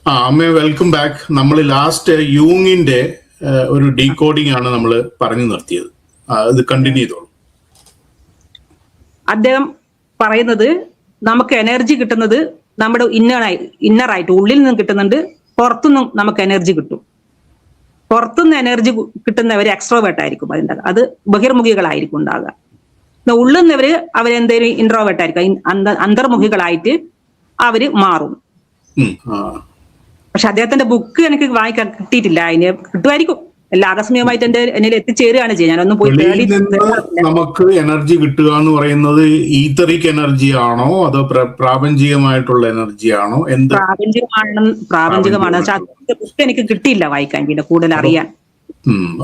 അമ്മ welcome back. നമ്മൾ last യൂങ്ങിന്റെ ഒരു ഡീകോഡിംഗ് ആണ് നമ്മൾ പറഞ്ഞു നിർത്തിയത്. ഇത് കണ്ടിന്യൂ ചെയ്തോളൂ. അദ്ദേഹം പറയുന്നത് നമുക്ക് എനർജി കിട്ടുന്നത് നമ്മുടെ ഇന്നറായിട്ട് ഉള്ളിൽ നിന്നും കിട്ടുന്നുണ്ട്, പുറത്തുനിന്നും നമുക്ക് എനർജി കിട്ടും. പുറത്തുനിന്ന് എനർജി കിട്ടുന്നവർ എക്സ്ട്രോവേർട്ട് ആയിരിക്കും, അത് ബഹിർമുഖികളായിരിക്കും ഉണ്ടാകുക. ഉള്ളിൽ നിന്നവര് അവരെന്തേലും ഇൻട്രോവേർട്ട് ആയിരിക്കും, അന്തർമുഖികളായിട്ട് അവര് മാറും. പക്ഷെ അദ്ദേഹത്തിന്റെ ബുക്ക് എനിക്ക് വായിക്കാൻ കിട്ടിയിട്ടില്ല. അതിന് കിട്ടുമായിരിക്കും, എല്ലാ ആകസ്മികമായിട്ട് എന്നിൽ എത്തിച്ചേരുകയാണ് ചെയ്യുക. ഞാനൊന്നും പോയി നമുക്ക് എനർജി കിട്ടുക എന്ന് പറയുന്നത് ഈതറിക് എനർജി ആണോ അതോ പ്രാപഞ്ചികമായിട്ടുള്ള എനർജി ആണോ? എന്ത് പ്രാപഞ്ചികമാണ്. പക്ഷെ അതിന്റെ ബുക്ക് എനിക്ക് കിട്ടിയില്ല വായിക്കാൻ, പിന്നെ കൂടുതൽ അറിയാൻ.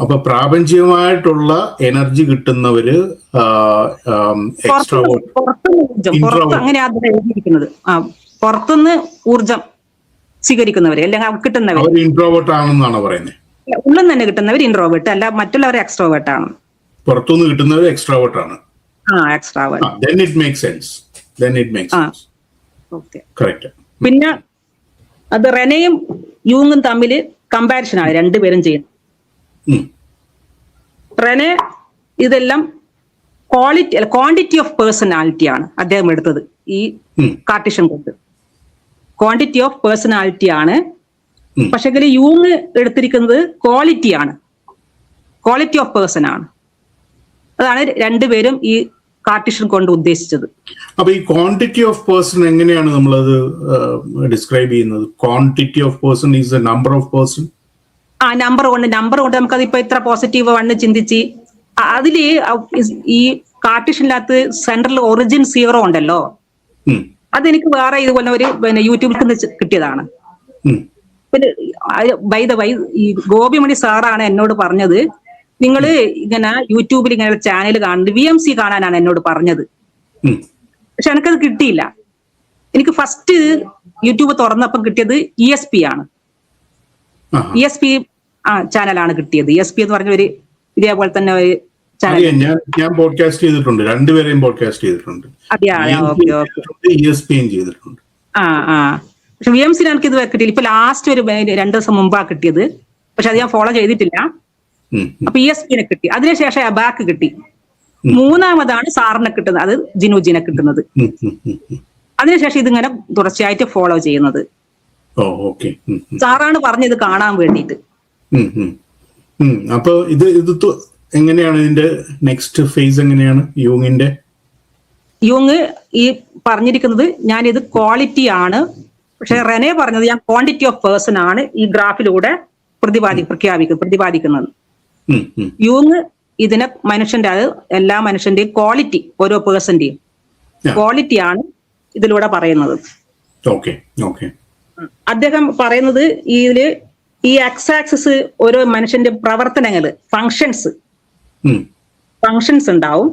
അപ്പൊ പ്രാപഞ്ചികമായിട്ടുള്ള എനർജി കിട്ടുന്നവര് അങ്ങനെ എഴുതിയിരിക്കുന്നത്, പുറത്തുനിന്ന് ഊർജം സ്വീകരിക്കുന്നവര് അല്ലെങ്കിൽ കിട്ടുന്നവര് ഇൻട്രോവേർട്ട് ആണെന്നാണ് പറയുന്നത്. ഉള്ളിൽ തന്നെ കിട്ടുന്നവർ ഇൻട്രോവേർട്ട് അല്ല, മറ്റുള്ളവർ എക്സ്ട്രോവേർട്ട് ആണ്. പുറത്തുനിന്ന് കിട്ടുന്നവർ എക്സ്ട്രോവേർട്ട് ആണ്. Extrovert. Then it makes sense. Okay. Correct. പിന്നെ അത് റെനയും യൂങ്ങും തമ്മിൽ കമ്പാരിസൺ ആണ് രണ്ടുപേരും ചെയ്യുന്നത്. റെനെ ഇതെല്ലാം ക്വാണ്ടിറ്റി ഓഫ് പേഴ്സണാലിറ്റി ആണ് അദ്ദേഹം എടുത്തത് ഈ കാർട്ടീഷ്യൻ കൊണ്ട്. ക്വാണ്ടിറ്റി ഓഫ് പേഴ്സണാലിറ്റി ആണ്. പക്ഷെ യൂങ് എടുത്തിരിക്കുന്നത് ക്വാളിറ്റി ആണ്, ക്വാളിറ്റി ഓഫ് പേഴ്സൺ ആണ്. അതാണ് രണ്ടുപേരും ഈ കാർട്ടീഷ്യൻ കൊണ്ട് ഉദ്ദേശിച്ചത്. അപ്പൊ ഈ ക്വാണ്ടിറ്റി ഓഫ് പേഴ്സൺ എങ്ങനെയാണ് നമ്മളത് ഡിസ്ക്രൈബ് ചെയ്യുന്നത്? Quantity of person is A number of person. Number കൊണ്ട് നമുക്കത് ഇപ്പൊ ഇത്ര പോസിറ്റീവ് വണ്ണ് ചിന്തിച്ച് അതില് ഈ കാർട്ടീഷ്യനകത്ത് സെൻട്രൽ ഒറിജിൻ 0 ഉണ്ടല്ലോ, അതെനിക്ക് വേറെ ഇതുപോലെ ഒരു യൂട്യൂബിൽ നിന്ന് കിട്ടിയതാണ്. പിന്നെ ബൈ ദ വൈ ഈ ഗോപിമണി സാറാണ് എന്നോട് പറഞ്ഞത്, നിങ്ങള് ഇങ്ങനെ യൂട്യൂബിൽ ഇങ്ങനെ ചാനൽ കാണുന്നത് VMC കാണാനാണ് എന്നോട് പറഞ്ഞത്. പക്ഷെ എനിക്കത് കിട്ടിയില്ല. എനിക്ക് ഫസ്റ്റ് യൂട്യൂബ് തുറന്നപ്പം കിട്ടിയത് ESP ആണ്. ESP ചാനലാണ് കിട്ടിയത്. ESP എന്ന് പറഞ്ഞ ഒരു ഇതേപോലെ തന്നെ ഒരു ചാനൽ ഞാൻ പോഡ്കാസ്റ്റ് ചെയ്തിട്ടുണ്ട്, രണ്ടുപേരെയും പോഡ്കാസ്റ്റ് ചെയ്തിട്ടുണ്ട്. ചെയ്തിട്ടുണ്ട്. പക്ഷെ VMC എനിക്ക് ഇത് കിട്ടിയില്ല. ഇപ്പൊ ലാസ്റ്റ് ഒരു 2 ദിവസം മുമ്പാ കിട്ടിയത്. പക്ഷെ അത് ഞാൻ ഫോളോ ചെയ്തിട്ടില്ല. അപ്പൊ ESP കിട്ടി. അതിനുശേഷം അബാക്ക് കിട്ടി. മൂന്നാമതാണ് സാറിനെ കിട്ടുന്നത്, അത് ജിനുജിനെ കിട്ടുന്നത്. അതിനുശേഷം ഇതിങ്ങനെ തുടർച്ചയായിട്ട് ഫോളോ ചെയ്യുന്നത്. സാറാണ് പറഞ്ഞത് കാണാൻ വേണ്ടിയിട്ട്. അപ്പൊ ഇത് എങ്ങനെയാണ് ഇതിന്റെ നെക്സ്റ്റ് ഫേസ് എങ്ങനെയാണ് യൂങ്ങിന്റെ? യൂങ് ഈ പറഞ്ഞിരിക്കുന്നത് ഞാനിത് ക്വാളിറ്റി ആണ്, പക്ഷെ റെനെ പറഞ്ഞത് ഞാൻ ക്വാണ്ടിറ്റി ഓഫ് പേഴ്സൺ ആണ് ഈ ഗ്രാഫിലൂടെ പ്രതിപാദിക്കുന്നത്. യൂങ് ഇതിനെ മനുഷ്യന്റെ, അത് എല്ലാ മനുഷ്യന്റെയും ക്വാളിറ്റി, ഓരോ പേഴ്സന്റെയും ക്വാളിറ്റി ആണ് ഇതിലൂടെ പറയുന്നത്. അദ്ദേഹം പറയുന്നത് ഇതില് ഈ എക്സ് ആക്സിസ് ഓരോ മനുഷ്യന്റെ പ്രവർത്തനങ്ങള്, ഫങ്ഷൻസ് ഉണ്ടാവും.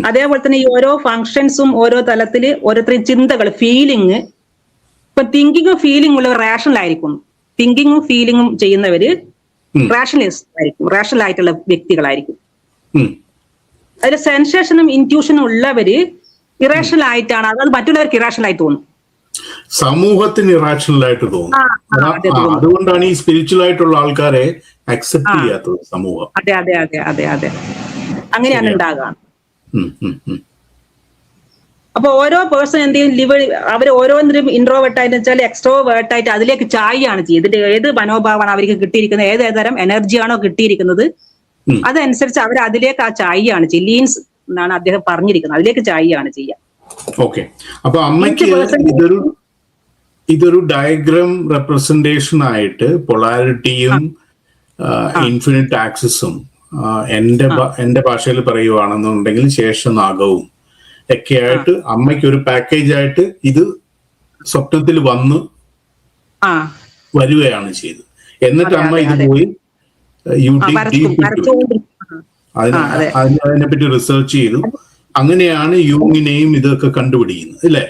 അതേപോലെ തന്നെ ഈ ഓരോ ഫങ്ഷൻസും ഓരോ തലത്തില് ഓരോരുത്തരും ചിന്തകൾ, ഫീലിംഗ്. ഇപ്പൊ തിങ്കിങ്ങും ഫീലിംഗ് ഉള്ളവർ റാഷണൽ ആയിരിക്കും. തിങ്കിങ്ങും ഫീലിംഗും ചെയ്യുന്നവര് റാഷണലിസ്റ്റ് ആയിരിക്കും, റാഷണൽ ആയിട്ടുള്ള വ്യക്തികളായിരിക്കും. അതിൽ സെൻസേഷനും ഇൻറ്റ്യൂഷനും ഉള്ളവര് ഇറാഷണൽ ആയിട്ടാണ്, അത് മറ്റുള്ളവർക്ക് ഇറാഷണൽ ആയി തോന്നും, സമൂഹത്തിന് ഇറാഷണൽ ആയിട്ട് തോന്നും. അതുകൊണ്ടാണ് ഈ സ്പിരിച്വൽ ആയിട്ടുള്ള ആൾക്കാരെ അക്സെപ്റ്റ് ചെയ്യാത്തത് സമൂഹം. അതെ അങ്ങനെയാണ് ഉണ്ടാകുക. അപ്പൊ ഓരോ പേഴ്സൺ എന്ത് ചെയ്യും, അവർ ഓരോന്നിനും ഇൻട്രോവേർട്ട് ആയിട്ട് വെച്ചാൽ എക്സ്ട്രോവേർട്ട് ആയിട്ട് അതിലേക്ക് ചായയാണ് ചെയ്തിട്ട് ഏത് മനോഭാവമാണ് അവർക്ക് കിട്ടിയിരിക്കുന്നത്, ഏതേതരം എനർജിയാണോ കിട്ടിയിരിക്കുന്നത് അതനുസരിച്ച് അവർ അതിലേക്ക് ആ ചായയാണ് ലീൻസ് എന്നാണ് അദ്ദേഹം പറഞ്ഞിരിക്കുന്നത്, അതിലേക്ക് ചായയാണ് ചെയ്യുക. ഓക്കെ. അപ്പൊ അമ്മയ്ക്ക് ഇതൊരു ഡയഗ്രാം റെപ്രസെന്റേഷൻ ആയിട്ട് പൊളാരിറ്റിയും ഇൻഫിനിറ്റ് ആക്സിസും എന്റെ ഭാഷയിൽ പറയുവാണെന്നുണ്ടെങ്കിൽ ശേഷനാഗവും ഒക്കെ ആയിട്ട് അമ്മയ്ക്ക് ഒരു പാക്കേജ് ആയിട്ട് ഇത് സ്വപ്നത്തിൽ വരികയാണ് ചെയ്തത്. എന്നിട്ട് അമ്മ ഇത് പോയി അതിനെപ്പറ്റി റിസർച്ച് ചെയ്തു. അങ്ങനെയാണ് യൂങ്ങിനെയും ഇതൊക്കെ കണ്ടുപിടിക്കുന്നത് അല്ലേ?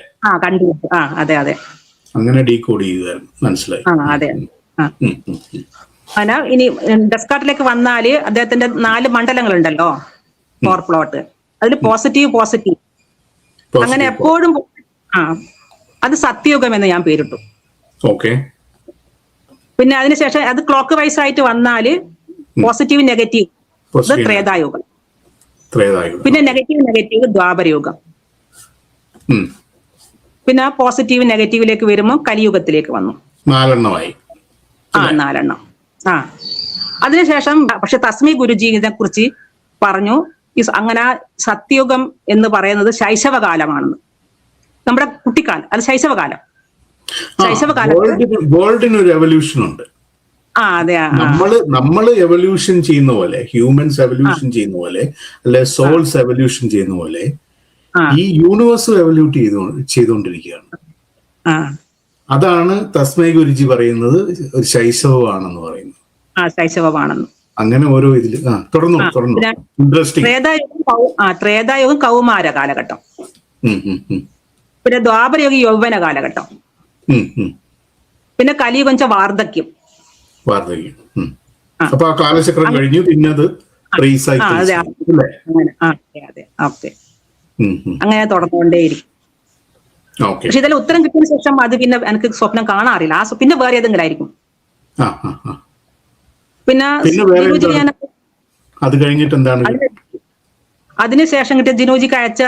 അങ്ങനെ ഡീകോഡ് ചെയ്തായിരുന്നു. മനസ്സിലായി. ഇനി ഡെസ്കാർട്ടിലേക്ക് വന്നാല് അദ്ദേഹത്തിന്റെ 4 മണ്ഡലങ്ങളുണ്ടല്ലോ, 4 പ്ലോട്ട്. അതിൽ പോസിറ്റീവ് അങ്ങനെ എപ്പോഴും അത് സത്യയുഗം എന്ന് ഞാൻ പേരിട്ടു. പിന്നെ അതിനുശേഷം അത് ക്ലോക്ക് വൈസ് ആയിട്ട് വന്നാല് പോസിറ്റീവ് നെഗറ്റീവ് ഇത് ത്രേതായുഗം. പിന്നെ നെഗറ്റീവ് ദ്വാപരയുഗം. പിന്നെ പോസിറ്റീവ് നെഗറ്റീവിലേക്ക് വരുമ്പോൾ കലിയുഗത്തിലേക്ക് വന്നു. 4 എണ്ണമായി. 4 എണ്ണം. അതിനുശേഷം പക്ഷെ തസ്മി ഗുരുജീനെ കുറിച്ച് പറഞ്ഞു, അങ്ങനെ സത്യയുഗം എന്ന് പറയുന്നത് ശൈശവകാലമാണെന്ന്. നമ്മുടെ കുട്ടിക്കാലം, അത് ശൈശവകാലം. വേൾഡിന് ഒരു എവല്യൂഷൻ ഉണ്ട്. അതെ. നമ്മള് എവല്യൂഷൻ ചെയ്യുന്ന പോലെ, ഹ്യൂമൻസ് എവല്യൂഷൻ ചെയ്യുന്ന പോലെ, അല്ലെ സോൾസ് എവല്യൂഷൻ ചെയ്യുന്ന പോലെ ഈ യൂണിവേഴ്സ് എവല്യൂട്ട് ചെയ്തുകൊണ്ടിരിക്കുകയാണ്. അതാണ് തസ്മൈ ഗുരുജി പറയുന്നത് ഒരു ശൈശവമാണെന്ന് പറയുന്നത്. ശൈശവമാണെന്ന്. അങ്ങനെ ഓരോ ഇതില് തുടർന്നു. ഇൻട്രസ്റ്റിംഗ്. ത്രേതായുഗം കൗമാര കാലഘട്ടം. പിന്നെ ദ്വാപരയുഗം യൗവന കാലഘട്ടം. പിന്നെ കലിയുഗം വാർദ്ധക്യം. അപ്പൊ ആ കാലചക്രം കഴിഞ്ഞു. പിന്നെ അത് അങ്ങനെ തുടർന്നുകൊണ്ടേയിരിക്കും. പക്ഷെ ഇതെല്ലാം ഉത്തരം കിട്ടിയതിനു ശേഷം അത് പിന്നെ എനിക്ക് സ്വപ്നം കാണാറില്ല. പിന്നെ വേറെ ഏതെങ്കിലും ആയിരിക്കും. പിന്നെ അത് കഴിഞ്ഞിട്ട് എന്താണ് അതിനുശേഷം കിട്ടിയ ജിനോജിക്ക് അയച്ച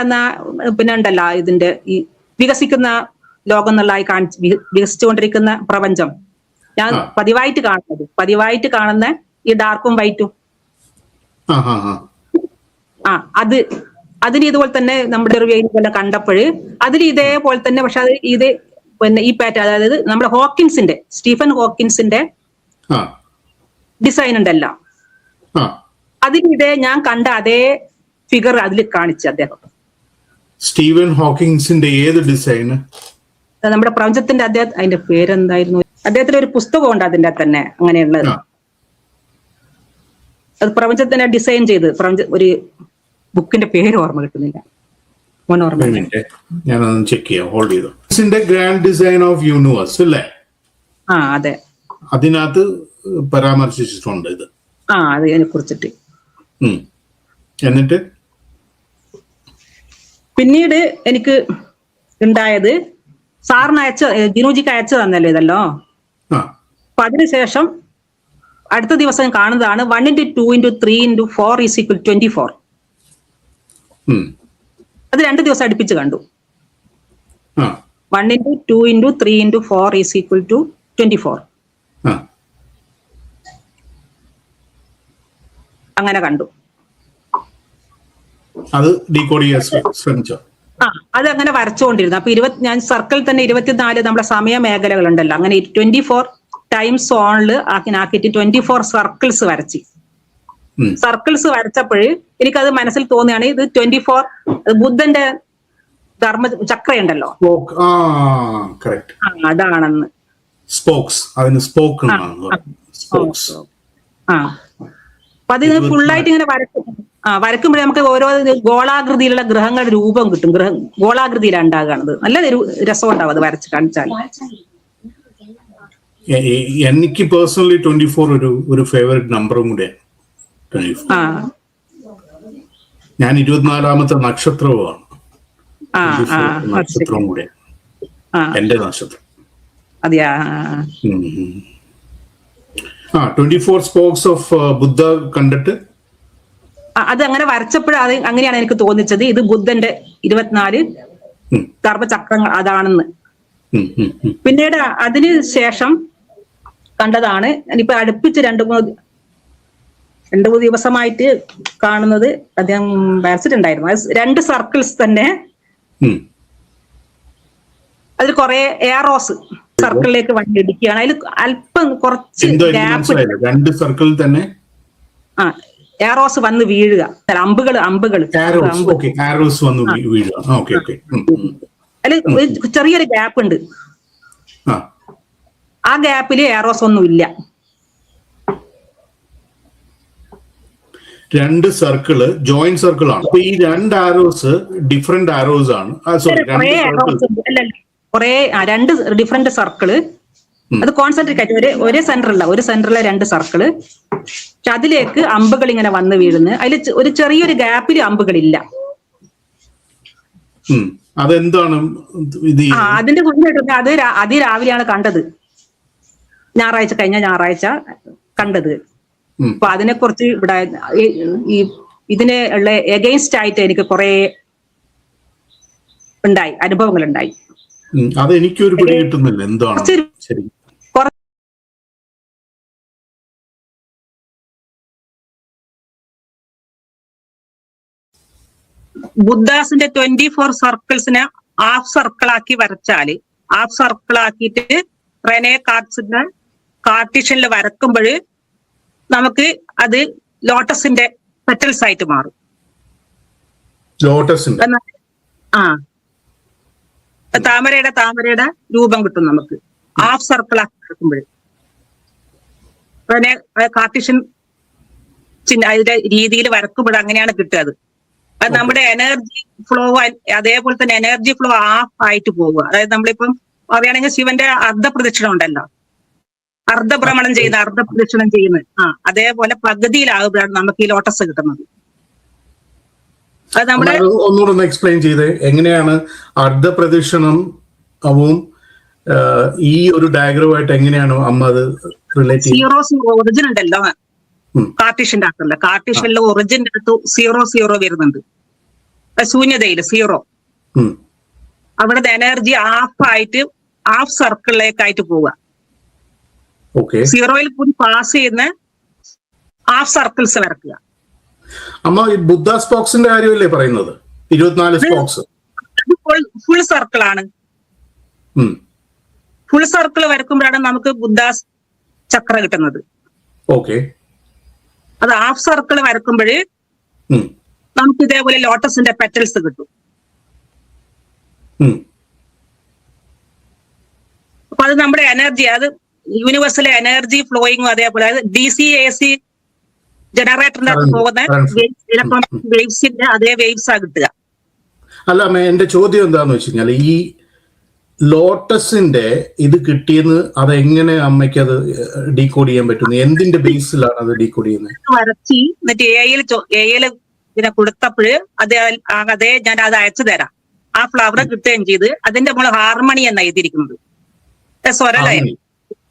പിന്നെ ഉണ്ടല്ലോ ഇതിന്റെ ഈ വികസിക്കുന്ന ലോകം എന്നുള്ളതായി വികസിച്ചുകൊണ്ടിരിക്കുന്ന പ്രപഞ്ചം ഞാൻ പതിവായിട്ട് കാണുന്ന ഈ ഡാർക്കും വൈറ്റും അതിന് ഇതുപോലെ തന്നെ നമ്മുടെ ഒരു പോലെ കണ്ടപ്പോഴ് അതിൽ ഇതേപോലെ തന്നെ, പക്ഷെ അത് ഇത് പിന്നെ ഈ പാറ്റേൺ, അതായത് നമ്മുടെ ഹോക്കിൻസിന്റെ സ്റ്റീഫൻ ഹോക്കിൻസിന്റെ ഡിസൈൻ ഉണ്ടല്ലോ, അതിനിടെ ഞാൻ കണ്ട അതേ ഫിഗർ അതിൽ കാണിച്ചു അദ്ദേഹം. സ്റ്റീഫൻ ഹോക്കിൻസിന്റെ ഏത് ഡിസൈൻ? നമ്മുടെ പ്രപഞ്ചത്തിന്റെ അതിന്റെ പേരെന്തായിരുന്നു? അദ്ദേഹത്തിന് ഒരു പുസ്തകമുണ്ട് അതിന്റെ തന്നെ അങ്ങനെയുള്ളത്. അത് പ്രപഞ്ചത്തിനെ ഡിസൈൻ ചെയ്ത് ഒരു ബുക്കിന്റെ പേര് ഓർമ്മ കിട്ടുന്നില്ല. ഞാനൊന്ന് ചെക്ക് ചെയ്യാം. ഹോൾഡ് ചെയ്തു. ഗ്രാൻഡ് ഡിസൈൻ ഓഫ് യൂണിവേഴ്സ് അല്ലേ? അതെ. അതിനകത്ത് പരാമർശിച്ചിട്ടുണ്ട് ഇത്. അതിനെ കുറിച്ചിട്ട്. എന്നിട്ട് പിന്നീട് എനിക്ക് ഉണ്ടായത് സാറിന് ജിനോജിക്ക് അയച്ചു തന്നല്ലോ ഇതല്ലോ. അപ്പൊ അതിനുശേഷം അടുത്ത ദിവസം കാണുന്നതാണ് 1 into 2 into 3 into 4 is equal to 24. അത് 2 ദിവസം അടുപ്പിച്ച് കണ്ടു. 1 into 2 into 3 into 4 is equal to 24. അങ്ങനെ കണ്ടു. അത് ഡീകോഡ് ചെയ്യാൻ ശ്രമിച്ചോ? അത് അങ്ങനെ വരച്ചുകൊണ്ടിരുന്നു. അപ്പൊ ഞാൻ സർക്കിൾ തന്നെ 24 നമ്മുടെ സമയ മേഖലകൾ ഉണ്ടല്ലോ, അങ്ങനെ 24 ടൈം സോണില് ആക്കിയിട്ട് 24 സർക്കിൾസ് വരച്ചു. സർക്കിൾസ് വരച്ചപ്പോഴ് എനിക്കത് മനസ്സിൽ തോന്നിയാണ് ഇത് 24 ബുദ്ധന്റെ ധർമ്മ ചക്ര ഉണ്ടല്ലോ, അതാണെന്ന്. അപ്പൊ അത് ഫുള്ളായിട്ട് ഇങ്ങനെ വരക്കുമ്പോഴേ നമുക്ക് ഓരോ ഗോളാകൃതിയിലുള്ള ഗ്രഹങ്ങളുടെ രൂപം കിട്ടും. ഗോളാകൃതിയിലാണ് ഉണ്ടാകുന്നത്. നല്ല രസം ഉണ്ടാവും അത് വരച്ച് കാണിച്ചാൽ. എനിക്ക് പേഴ്സണലി 24 ഒരു ഫേവറേറ്റ് നമ്പറും കൂടെ. ഞാൻ 24ാമത്തെ നക്ഷത്രവുമാണ്. നക്ഷത്രവും കൂടെ എന്റെ നക്ഷത്രം. 24 സ്പോക്സ് ഓഫ് ബുദ്ധ കണ്ടിട്ട് അത് അങ്ങനെ വരച്ചപ്പോഴും അത് അങ്ങനെയാണ് എനിക്ക് തോന്നിച്ചത്. ഇത് ബുദ്ധന്റെ 24 ധർമ്മചക്രങ്ങൾ അതാണെന്ന്. പിന്നീട് അതിന് ശേഷം കണ്ടതാണ് ഇനിയിപ്പോ അടുപ്പിച്ച് 2-3 ദിവസമായിട്ട് കാണുന്നത്. അദ്ദേഹം വരച്ചിട്ടുണ്ടായിരുന്നു 2 സർക്കിൾസ് തന്നെ. അതിൽ കുറെ എയറോസ് സർക്കിളിലേക്ക് വണ്ടി ഇടിക്കുകയാണ്. അതിൽ അല്പം കുറച്ച് ഗ്യാപ്പ്. 2 സർക്കിളിൽ തന്നെ എയറോസ് വന്ന് വീഴുക, അമ്പുകൾ അതിൽ ചെറിയൊരു ഗ്യാപ്പ് ഉണ്ട്. ആ ഗ്യാപ്പില് എയറോസ് ഒന്നും ഇല്ല. 2 സർക്കിള് ജോയിന്റ് സർക്കിൾ ആണ്. അപ്പൊ ഈ 2 ആരോസ് ഡിഫറെന്റ് ആരോസ് ആണ്. കുറെ 2 ഡിഫറെന്റ് സർക്കിള് അത് കോൺസെൻട്രേറ്റ് ആയിട്ട് ഒരേ സെന്ററിലെ 2 സർക്കിള്. പക്ഷെ അതിലേക്ക് അമ്പുകൾ ഇങ്ങനെ വന്ന് വീഴുന്നു. അതിൽ ഒരു ചെറിയൊരു ഗ്യാപ്പിൽ അമ്പുകളില്ല. അതെന്താണ്? അതിന്റെ മുന്നേ അത് രാവിലെയാണ് കണ്ടത്. കഴിഞ്ഞ ഞായറാഴ്ച കണ്ടത്. അപ്പൊ അതിനെക്കുറിച്ച് ഇവിടെ ഈ ഇതിനെ ഉള്ള എഗെയിൻസ്റ്റ് ആയിട്ട് എനിക്ക് കുറെ അനുഭവങ്ങൾ ഉണ്ടായി. അത് എനിക്കൊരു പിടി കിട്ടുന്നില്ല എന്താണ് ശരി. ബുദ്ധാസിന്റെ 24 സർക്കിൾസിനെ ഹാഫ് സർക്കിളാക്കി വരച്ചാല്, ഹാഫ് സർക്കിളാക്കിയിട്ട് റെനെ കാർട്സിന്റെ കാർട്ടീഷ്യനിൽ വരക്കുമ്പോൾ നമുക്ക് അത് ലോട്ടസിന്റെ പെറ്റൽസ് ആയിട്ട് മാറും. താമരയുടെ രൂപം കിട്ടും നമുക്ക് ഹാഫ് സർക്കിളാക്കി വരക്കുമ്പോൾ. റെനെ കാർട്ടീഷ്യൻ അതിന്റെ രീതിയിൽ വരക്കുമ്പോൾ അങ്ങനെയാണ് കിട്ടുക. അത് നമ്മുടെ എനർജി ഫ്ലോ, അതേപോലെ തന്നെ എനർജി ഫ്ലോ ഹാഫ് ആയിട്ട് പോവുക. അതായത് നമ്മളിപ്പം പറയുകയാണെങ്കിൽ ശിവന്റെ അർദ്ധപ്രദക്ഷിണം ഉണ്ടല്ലോ, അർദ്ധഭ്രമണം ചെയ്യുന്ന അർദ്ധപ്രദക്ഷിണം ചെയ്യുന്നത്, അതേപോലെ പകുതിയിലാകുമ്പോഴാണ് നമുക്ക് ഈ ലോട്ടസ് കിട്ടുന്നത്. അത് നമ്മുടെ ഒന്നുകൂടെ എക്സ്പ്ലെയിൻ ചെയ്തേ, എങ്ങനെയാണ് അർദ്ധപ്രദക്ഷിണവും ഈ ഒരു ഡയഗ്രമായിട്ട് എങ്ങനെയാണ് അമ്മ അത് റിലേറ്റ് ചെയ്യുന്നത്? സീറോസ് ഒറിജിൻ ഉണ്ടല്ലോ കാർട്ടീഷ്യന്റെ അകത്തല്ല, കാർട്ടീഷ്യനിലെ ഒറിജിന്റെ അകത്ത് 0 വരുന്നുണ്ട്. ശൂന്യതയില് 0. അവിടുത്തെ എനർജി ഹാഫ് സർക്കിളിലേക്കായിട്ട് പോവുക. 0യിൽ കൂടി പാസ് ചെയ്യുന്ന ഹാഫ് സർക്കിൾസ് വരക്കുക. അമ്മ ബുദ്ധ സ്പോക്സിന്റെ കാര്യമല്ലേ പറയുന്നത്? 24 സ്പോക്സ് ഫുൾ സർക്കിളാണ്. ഫുൾ സർക്കിൾ വരക്കുമ്പോഴാണ് നമുക്ക് ബുദ്ധാസ് ചക്ര കിട്ടുന്നത്. അത് ഹാഫ് സർക്കിൾ വരക്കുമ്പോൾ നമുക്ക് ഇതേപോലെ ലോട്ടസിന്റെ പെറ്റൽസ് കിട്ടും. അപ്പൊ അത് നമ്മുടെ എനർജി, അത് യൂണിവേഴ്സിലെ എനർജി ഫ്ലോയിങ്ങും അതേപോലെ DC-AC ജനറേറ്ററിന്റെ അകത്ത് പോകുന്ന ഇലക്ട്രോണിക് വേവ്സിന്റെ അതേ വേവ്സാ കിട്ടുക. അല്ല എന്റെ ചോദ്യം എന്താന്ന് വെച്ച് കഴിഞ്ഞാൽ, ഈ ലോട്ടസിന്റെ ഇത് കിട്ടിയെന്ന് അതെങ്ങനെ അമ്മയ്ക്ക് അത് ഡീകോഡ് ചെയ്യാൻ പറ്റുന്നു? എന്തിന്റെ ബേസിലാണ് അത് ഡീകോഡ് ചെയ്യുന്നത്? വരച്ച് എന്നിട്ട് എയിൽ ഇതിനെ കൊടുത്തപ്പോഴ് അതേ ഞാൻ അത് അയച്ചു തരാം. ആ ഫ്ലവർ കിട്ടുകയും ചെയ്ത് അതിന്റെ മുകളിൽ ഹാർമണി എന്ന് എഴുതിയിരിക്കുന്നത്, സ്വരലയം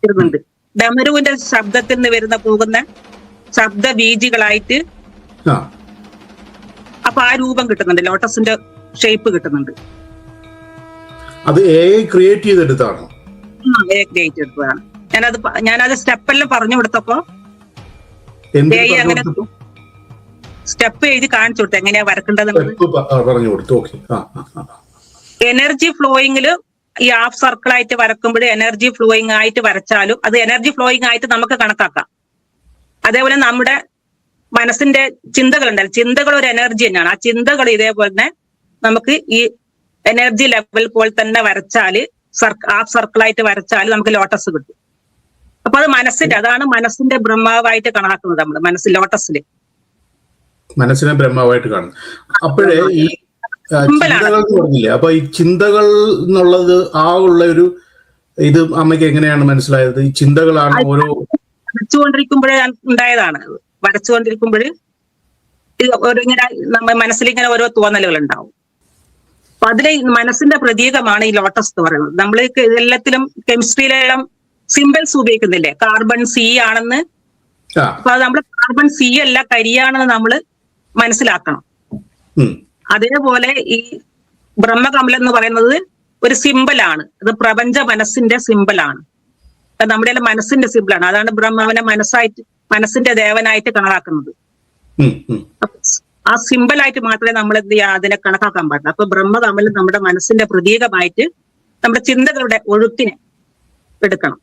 ഇരുന്നുണ്ട്. ഡമരുവിന്റെ ശബ്ദത്തിൽ നിന്ന് പോകുന്ന ശബ്ദ ബീജികളായിട്ട് അപ്പൊ ആ രൂപം കിട്ടുന്നുണ്ട്, ലോട്ടസിന്റെ ഷേപ്പ് കിട്ടുന്നുണ്ട്. അത് ക്രിയേറ്റ് ചെയ്തെടുത്താണോ? ക്രിയേറ്റ് ചെയ്തെടുത്തതാണ്. ഞാനത് സ്റ്റെപ്പെല്ലാം പറഞ്ഞു കൊടുത്തപ്പോ അങ്ങനെ സ്റ്റെപ്പ് എഴുതി കാണിച്ചു കൊടുത്തു എങ്ങനെയാ വരക്കേണ്ടത്. എനർജി ഫ്ലോയിങ്ങില് ഈ ഹാഫ് സർക്കിൾ ആയിട്ട് വരക്കുമ്പോൾ എനർജി ഫ്ലോയിങ് ആയിട്ട് വരച്ചാലും അത് എനർജി ഫ്ലോയിങ് ആയിട്ട് നമുക്ക് കണക്കാക്കാം. അതേപോലെ നമ്മുടെ മനസ്സിന്റെ ചിന്തകൾ ഉണ്ടല്ലോ, ചിന്തകൾ ഒരു എനർജി തന്നെയാണ്. ആ ചിന്തകൾ ഇതേപോലെ തന്നെ നമുക്ക് ഈ എനർജി ലെവൽ പോലെ തന്നെ വരച്ചാല്, ഹാഫ് സർക്കിളായിട്ട് വരച്ചാല് നമുക്ക് ലോട്ടസ് കിട്ടും. അപ്പൊ അത് അതാണ് മനസ്സിന്റെ ബ്രഹ്മാവായിട്ട് കണക്കാക്കുന്നത് നമ്മള് മനസ്സിൽ, ലോട്ടസില് മനസ്സിനെ ബ്രഹ്മാവായിട്ട് കാണും. അപ്പോഴേ ഈ ചിന്തകൾ പറഞ്ഞില്ലേ, അപ്പൊ ഈ ചിന്തകൾ എന്നുള്ളത് ഉള്ള ഒരു ഇത് അമ്മയ്ക്ക് എങ്ങനെയാണ് മനസ്സിലായത്? ഈ ചിന്തകളാണ് ഓരോ വരച്ചുകൊണ്ടിരിക്കുമ്പോഴേ ഉണ്ടായതാണ്. വരച്ചുകൊണ്ടിരിക്കുമ്പോൾ ഇങ്ങനെ നമ്മുടെ മനസ്സിൽ ഇങ്ങനെ ഓരോ തോന്നലുകൾ ഉണ്ടാവും. അപ്പൊ അതിലെ മനസ്സിന്റെ പ്രതീകമാണ് ഈ ലോട്ടസ് എന്ന് പറയുന്നത്. നമ്മൾ എല്ലാത്തിലും കെമിസ്ട്രിയിലെല്ലാം സിമ്പിൾസ് ഉപയോഗിക്കുന്നില്ലേ, കാർബൺ C ആണെന്ന്. അപ്പൊ അത് നമ്മൾ കാർബൺ C അല്ല, കരിയാണെന്ന് നമ്മൾ മനസ്സിലാക്കണം. അതേപോലെ ഈ ബ്രഹ്മകമലം എന്ന് പറയുന്നത് ഒരു സിമ്പിളാണ്, അത് പ്രപഞ്ച മനസ്സിന്റെ സിമ്പിളാണ്, നമ്മുടെ മനസ്സിന്റെ സിമ്പിളാണ്. അതാണ് ബ്രഹ്മാവിനെ മനസ്സിന്റെ ദേവനായിട്ട് കണക്കാക്കുന്നത്. ആ സിമ്പിളായിട്ട് മാത്രമേ നമ്മൾ എന്ത് ചെയ്യാ അതിനെ കണക്കാക്കാൻ പാടില്ല. അപ്പൊ ബ്രഹ്മകമലം നമ്മുടെ മനസ്സിന്റെ പ്രതീകമായിട്ട് നമ്മുടെ ചിന്തകളുടെ ഒഴുക്കിനെ എടുക്കണം.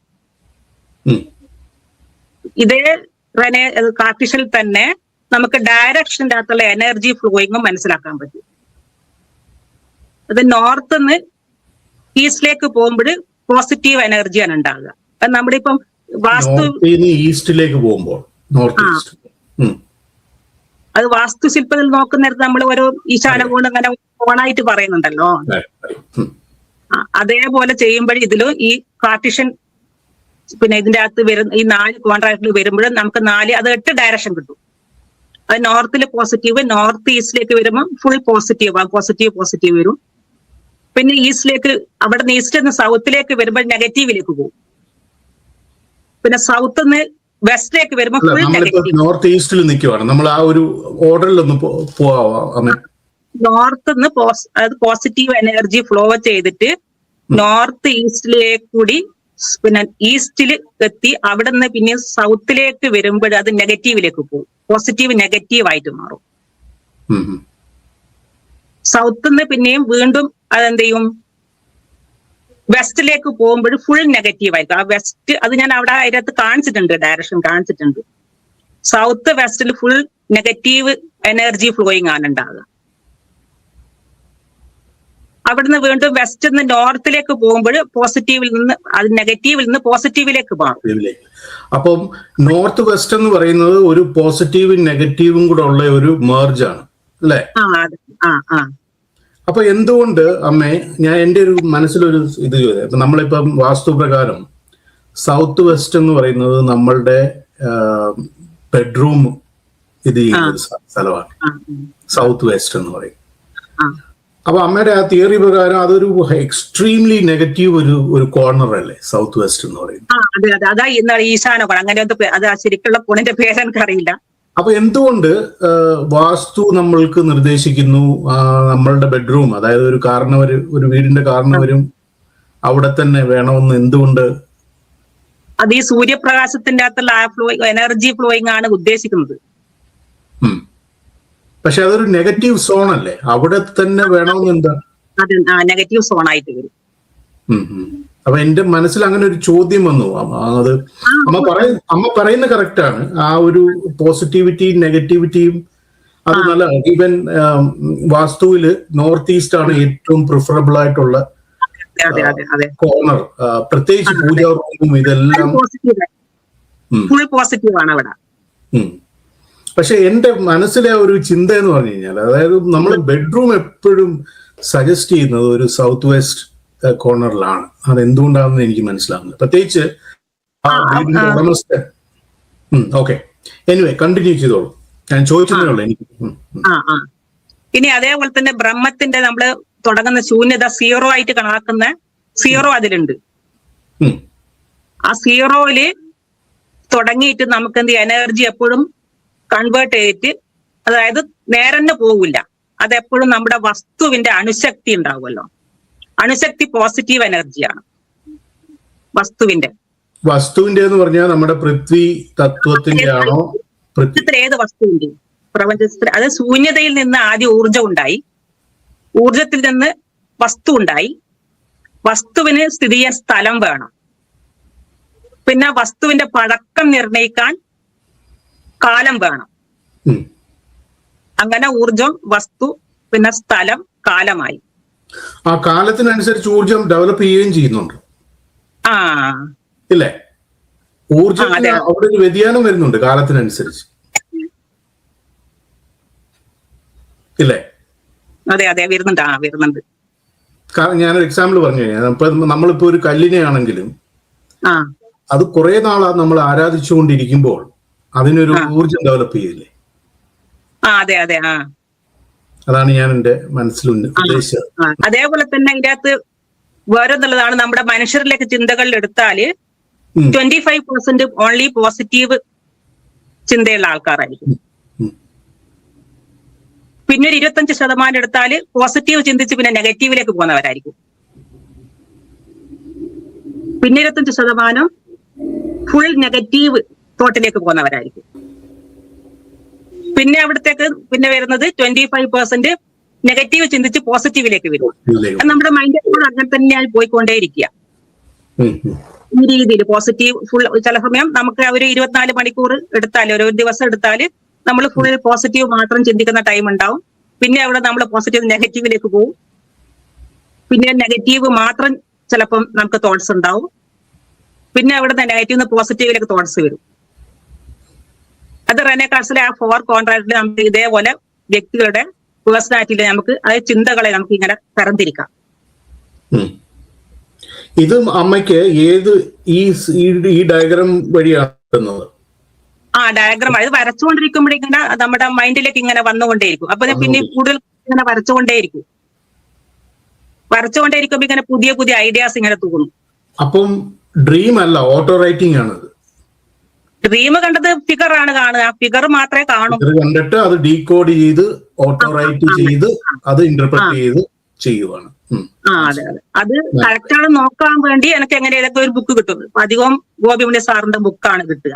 ഇതേ കാർട്ടീഷ്യൽ തന്നെ നമുക്ക് ഡയറക്ഷന്റെ അകത്തുള്ള എനർജി ഫ്ലോയിങ്ങും മനസ്സിലാക്കാൻ പറ്റും. അത് നോർത്ത് നിന്ന് ഈസ്റ്റിലേക്ക് പോകുമ്പോൾ പോസിറ്റീവ് എനർജിയാണ് ഉണ്ടാകുക. അത് നമ്മുടെ ഇപ്പം ഈസ്റ്റിലേക്ക് പോകുമ്പോൾ അത് വാസ്തുശില്പത്തിൽ നോക്കുന്നിടത്ത് നമ്മൾ ഓരോ ഈശാനകോണം അങ്ങനെ ഓണായിട്ട് പറയുന്നുണ്ടല്ലോ. അതേപോലെ ചെയ്യുമ്പോൾ ഇതിലും ഈ കാർട്ടീഷ്യൻ പിന്നെ ഇതിന്റെ അകത്ത് വരുന്ന ഈ 4 കോൺട്രാക്റ്റിൽ വരുമ്പോഴും നമുക്ക് 8 ഡയറക്ഷൻ കിട്ടും. അത് നോർത്തിൽ പോസിറ്റീവ്, നോർത്ത് ഈസ്റ്റിലേക്ക് വരുമ്പോൾ ഫുൾ പോസിറ്റീവ് വരും. പിന്നെ ഈസ്റ്റിലേക്ക്, അവിടെ നിന്ന് ഈസ്റ്റ് നിന്ന് സൗത്തിലേക്ക് വരുമ്പോൾ നെഗറ്റീവിലേക്ക് പോകും. പിന്നെ സൗത്ത് നിന്ന് വെസ്റ്റിലേക്ക് വരുമ്പോൾ ഫുൾ നെഗറ്റീവ്. നോർത്ത് ഈസ്റ്റിൽ നിൽക്കുവാണ് നമ്മൾ, ആ ഒരു ഓർഡറിൽ ഒന്ന് പോവാം. നോർത്ത് നിന്ന് പോസിറ്റീവ് എനർജി ഫ്ലോ ചെയ്തിട്ട് നോർത്ത് ഈസ്റ്റിലേക്ക് കൂടി പിന്നെ ഈസ്റ്റിൽ എത്തി അവിടെ നിന്ന് പിന്നെ സൗത്തിലേക്ക് വരുമ്പോൾ അത് നെഗറ്റീവിലേക്ക് പോകും. പോസിറ്റീവ് നെഗറ്റീവ് ആയിട്ട് മാറും. സൗത്ത് നിന്ന് പിന്നെയും വീണ്ടും അതെന്ത് ചെയ്യും, വെസ്റ്റിലേക്ക് പോകുമ്പോൾ ഫുൾ നെഗറ്റീവ് ആയിരിക്കും. ആ വെസ്റ്റ് അത് ഞാൻ അവിടെ അതിനകത്ത് കാണിച്ചിട്ടുണ്ട്, ഡയറക്ഷൻ കാണിച്ചിട്ടുണ്ട്. സൗത്ത് വെസ്റ്റിൽ ഫുൾ നെഗറ്റീവ് എനർജി ഫ്ലോയിങ് ആണ് ഉണ്ടാകുക. അവിടുന്ന് വീണ്ടും വെസ്റ്റ് നിന്ന് നോർത്തിലേക്ക് പോകുമ്പോൾ പോസിറ്റീവിൽ നിന്ന് അത് നെഗറ്റീവിൽ നിന്ന് പോസിറ്റീവിലേക്ക് മാറും. അപ്പം നോർത്ത് വെസ്റ്റ് എന്ന് പറയുന്നത് ഒരു പോസിറ്റീവും നെഗറ്റീവും കൂടെ ഉള്ള ഒരു മെർജ് ആണ് അല്ലേ? അപ്പൊ എന്തുകൊണ്ട് അമ്മേ, ഞാൻ എൻ്റെ ഒരു മനസ്സിലൊരു ഇത് ചോദിച്ചത്, ഇപ്പൊ നമ്മളിപ്പം വാസ്തുപ്രകാരം സൗത്ത് വെസ്റ്റ് എന്ന് പറയുന്നത് നമ്മളുടെ ബെഡ്റൂം ഇത് ചെയ്യുന്ന ഒരു സ്ഥലമാണ് സൗത്ത് വെസ്റ്റ് എന്ന് പറയും. അപ്പൊ അമ്മയുടെ ആ തിയറി പ്രകാരം അതൊരു എക്സ്ട്രീംലി നെഗറ്റീവ് ഒരു കോർണർ അല്ലേ സൗത്ത് വെസ്റ്റ് എന്ന് പറയുന്നത്? അതാ ഈശാന അങ്ങനെ ശരിക്കുള്ള പൊണിന്റെ പേര് എനിക്കറിയില്ല. അപ്പൊ എന്തുകൊണ്ട് വാസ്തു നമ്മൾക്ക് നിർദ്ദേശിക്കുന്നു നമ്മളുടെ ബെഡ്റൂം, അതായത് ഒരു വീടിന്റെ കാരണവരും അവിടെ തന്നെ വേണമെന്ന് എന്തുകൊണ്ട്? അത് ഈ സൂര്യപ്രകാശത്തിന്റെ അകത്തുള്ള എനർജി ഫ്ലോയിങ് ആണ് ഉദ്ദേശിക്കുന്നത്. പക്ഷെ അതൊരു നെഗറ്റീവ് സോൺ അല്ലേ, അവിടെ തന്നെ വേണമെന്ന് എന്താ? നെഗറ്റീവ് സോൺ ആയിട്ട് വരും. അപ്പൊ എന്റെ മനസ്സിൽ അങ്ങനെ ഒരു ചോദ്യം വന്നു. അത് അമ്മ പറയുന്ന കറക്റ്റ് ആണ്. ആ ഒരു പോസിറ്റിവിറ്റിയും നെഗറ്റിവിറ്റിയും അത് നല്ല. ഈവൻ വാസ്തുവില് നോർത്ത് ഈസ്റ്റ് ആണ് ഏറ്റവും പ്രിഫറബിൾ ആയിട്ടുള്ള കോർണർ, പ്രത്യേകിച്ച് പൂജാ റൂമും ഇതെല്ലാം പോസിറ്റീവ് ആണ് അവിടെ. പക്ഷെ എന്റെ മനസ്സിലെ ഒരു ചിന്ത എന്ന് പറഞ്ഞു കഴിഞ്ഞാൽ, അതായത് നമ്മൾ ബെഡ്റൂം എപ്പോഴും സജസ്റ്റ് ചെയ്യുന്നത് ഒരു സൗത്ത് വെസ്റ്റ് കോർണറിലാണ്. അത് എന്തുകൊണ്ടാണെന്ന് എനിക്ക് മനസ്സിലാവുന്നത്, പ്രത്യേകിച്ച് ഓക്കെ. എനിവേ കണ്ടിന്യൂ ചെയ്തോളൂ, ഞാൻ ചോദിച്ചതേ ഉള്ളൂ എനിക്ക്. ഇനി അതേപോലെ തന്നെ ബ്രഹ്മത്തിന്റെ നമ്മള് തുടങ്ങുന്ന ശൂന്യത സീറോ ആയിട്ട് കണക്കാക്കുന്ന സീറോ അതിലുണ്ട്. ആ സീറോയില് തുടങ്ങിയിട്ട് നമുക്ക് എന്ത് എനർജി എപ്പോഴും കൺവേർട്ട് ചെയ്തിട്ട്, അതായത് നേരെ പോകില്ല. അതെപ്പോഴും നമ്മുടെ വസ്തുവിന്റെ അണുശക്തി ഉണ്ടാവുമല്ലോ, അണുശക്തി പോസിറ്റീവ് എനർജിയാണ് വസ്തുവിന്റെ എന്ന് പറഞ്ഞാൽ നമ്മുടെ പൃഥ്വി തത്വത്തിന്റെ ആണോ? ഏത് വസ്തുവിന്റെ പ്രപഞ്ചത്തിൽ അത് ശൂന്യതയിൽ നിന്ന് ആദ്യം ഊർജം ഉണ്ടായി, ഊർജത്തിൽ നിന്ന് വസ്തു ഉണ്ടായി. വസ്തുവിന് സ്ഥിതി ചെയ്യാൻ സ്ഥലം വേണം, പിന്നെ വസ്തുവിന്റെ പഴക്കം നിർണയിക്കാൻ കാലം വേണം. അങ്ങനെ ഊർജം, വസ്തു, പിന്നെ സ്ഥലം, കാലമായി. ആ കാലത്തിനനുസരിച്ച് ഊർജം ഡെവലപ്പ് ചെയ്യുകയും ചെയ്യുന്നുണ്ട് ഇല്ലേ? ഊർജം അവിടെ ഒരു വ്യതിയാനം വരുന്നുണ്ട് കാലത്തിനനുസരിച്ച് ഇല്ലേ? അതെ വരുന്നുണ്ട്. ഞാനൊരു എക്സാമ്പിൾ പറഞ്ഞു കഴിഞ്ഞാൽ, നമ്മളിപ്പോ ഒരു കല്ലിനെ ആണെങ്കിലും അത് കുറെ നാളാ നമ്മൾ ആരാധിച്ചുകൊണ്ടിരിക്കുമ്പോൾ അതിനൊരു ഊർജം ഡെവലപ്പ് ചെയ്യില്ലേ? അതെ. അതാണ് ഞാൻ എന്റെ മനസ്സിൽ ഉദ്ദേശിച്ചത്. അതേപോലെ തന്നെ അതിന്റെ അകത്ത് വേറെ എന്നുള്ളതാണ്, നമ്മുടെ മനുഷ്യരിലേക്ക് ചിന്തകളിൽ എടുത്താല് 25% ഓൺലി പോസിറ്റീവ് ചിന്തയുള്ള ആൾക്കാരായിരിക്കും. പിന്നെ ഒരു 25% എടുത്താല് പോസിറ്റീവ് ചിന്തിച്ച് പിന്നെ നെഗറ്റീവിലേക്ക് പോകുന്നവരായിരിക്കും. പിന്നെ 25% ഫുൾ നെഗറ്റീവ് തോട്ടിലേക്ക് പോകുന്നവരായിരിക്കും. പിന്നെ അവിടത്തേക്ക് പിന്നെ വരുന്നത് 25% നെഗറ്റീവ് ചിന്തിച്ച് പോസിറ്റീവിലേക്ക് വരും. നമ്മുടെ മൈൻഡ് എപ്പോഴും അങ്ങനെ തന്നെയാണ് പോയിക്കൊണ്ടേയിരിക്കുക. ഈ രീതിയിൽ പോസിറ്റീവ് ഫുൾ ചില സമയം നമുക്ക് ഒരു 24 മണിക്കൂർ എടുത്താൽ, ഒരു ദിവസം എടുത്താൽ നമ്മൾ ഫുൾ പോസിറ്റീവ് മാത്രം ചിന്തിക്കുന്ന ടൈം ഉണ്ടാവും. പിന്നെ അവിടെ നമ്മൾ പോസിറ്റീവ് നെഗറ്റീവിലേക്ക് പോകും. പിന്നെ നെഗറ്റീവ് മാത്രം ചിലപ്പം നമുക്ക് തോട്ട്സ് ഉണ്ടാവും. പിന്നെ അവിടെ നെഗറ്റീവ് പോസിറ്റീവിലേക്ക് തോട്ട്സ് വരും. അത് റെനെ കാർസിലെ ആ 4 കോൺട്രാക്റ്റിൽ നമുക്ക് ഇതേപോലെ വ്യക്തികളുടെ പേഴ്സണാലിറ്റിയിൽ നമുക്ക് അതായത് ചിന്തകളെ നമുക്ക് ഇങ്ങനെ തരംതിരിക്കാം. ഇതും അമ്മയ്ക്ക് ഏത് ഈ ഡയഗ്രാം വഴിയാണ്? ഡയഗ്രാം അത് വരച്ചുകൊണ്ടിരിക്കുമ്പോഴേക്കും നമ്മുടെ മൈൻഡിലേക്ക് ഇങ്ങനെ വന്നുകൊണ്ടേയിരിക്കും. അപ്പൊ പിന്നെ കൂടുതൽ ഇങ്ങനെ വരച്ചുകൊണ്ടേയിരിക്കുമ്പോ ഇങ്ങനെ പുതിയ ഐഡിയാസ് ഇങ്ങനെ തോന്നും. അപ്പം ഡ്രീം അല്ല, ഓട്ടോ റൈറ്റിംഗ് ആണത്. ഡ്രീം കണ്ടത് ഫിഗർ ആണ് കാണുക, ആ ഫിഗർ മാത്രമേ കാണൂ. ഇത് കണ്ടിട്ട് അത് ഡീകോഡ് ചെയ്ത് ഓട്ടോ റൈറ്റ് ചെയ്ത് അത് ഇന്റർപ്രറ്റ് ചെയ്ത് ചെയ്യുവാണ്. അതെ അതെ, അത് കറക്റ്റ് ആണ് നോക്കാൻ വേണ്ടി എനിക്ക് എങ്ങനെയൊക്കെ ഒരു ബുക്ക് കിട്ടും. അധികം ഗോപിമണി സാറിന്റെ ബുക്കാണ് കിട്ടുക.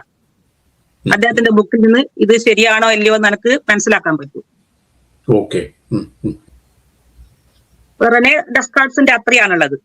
അദ്ദേഹത്തിന്റെ ബുക്കിൽ നിന്ന് ഇത് ശരിയാണോ അല്ലയോ എന്ന് എനിക്ക് മനസ്സിലാക്കാൻ പറ്റും. ഓക്കെ. റെനെ ഡെസ്കാർട്സിന്റെ അത്രയാണുള്ളത്.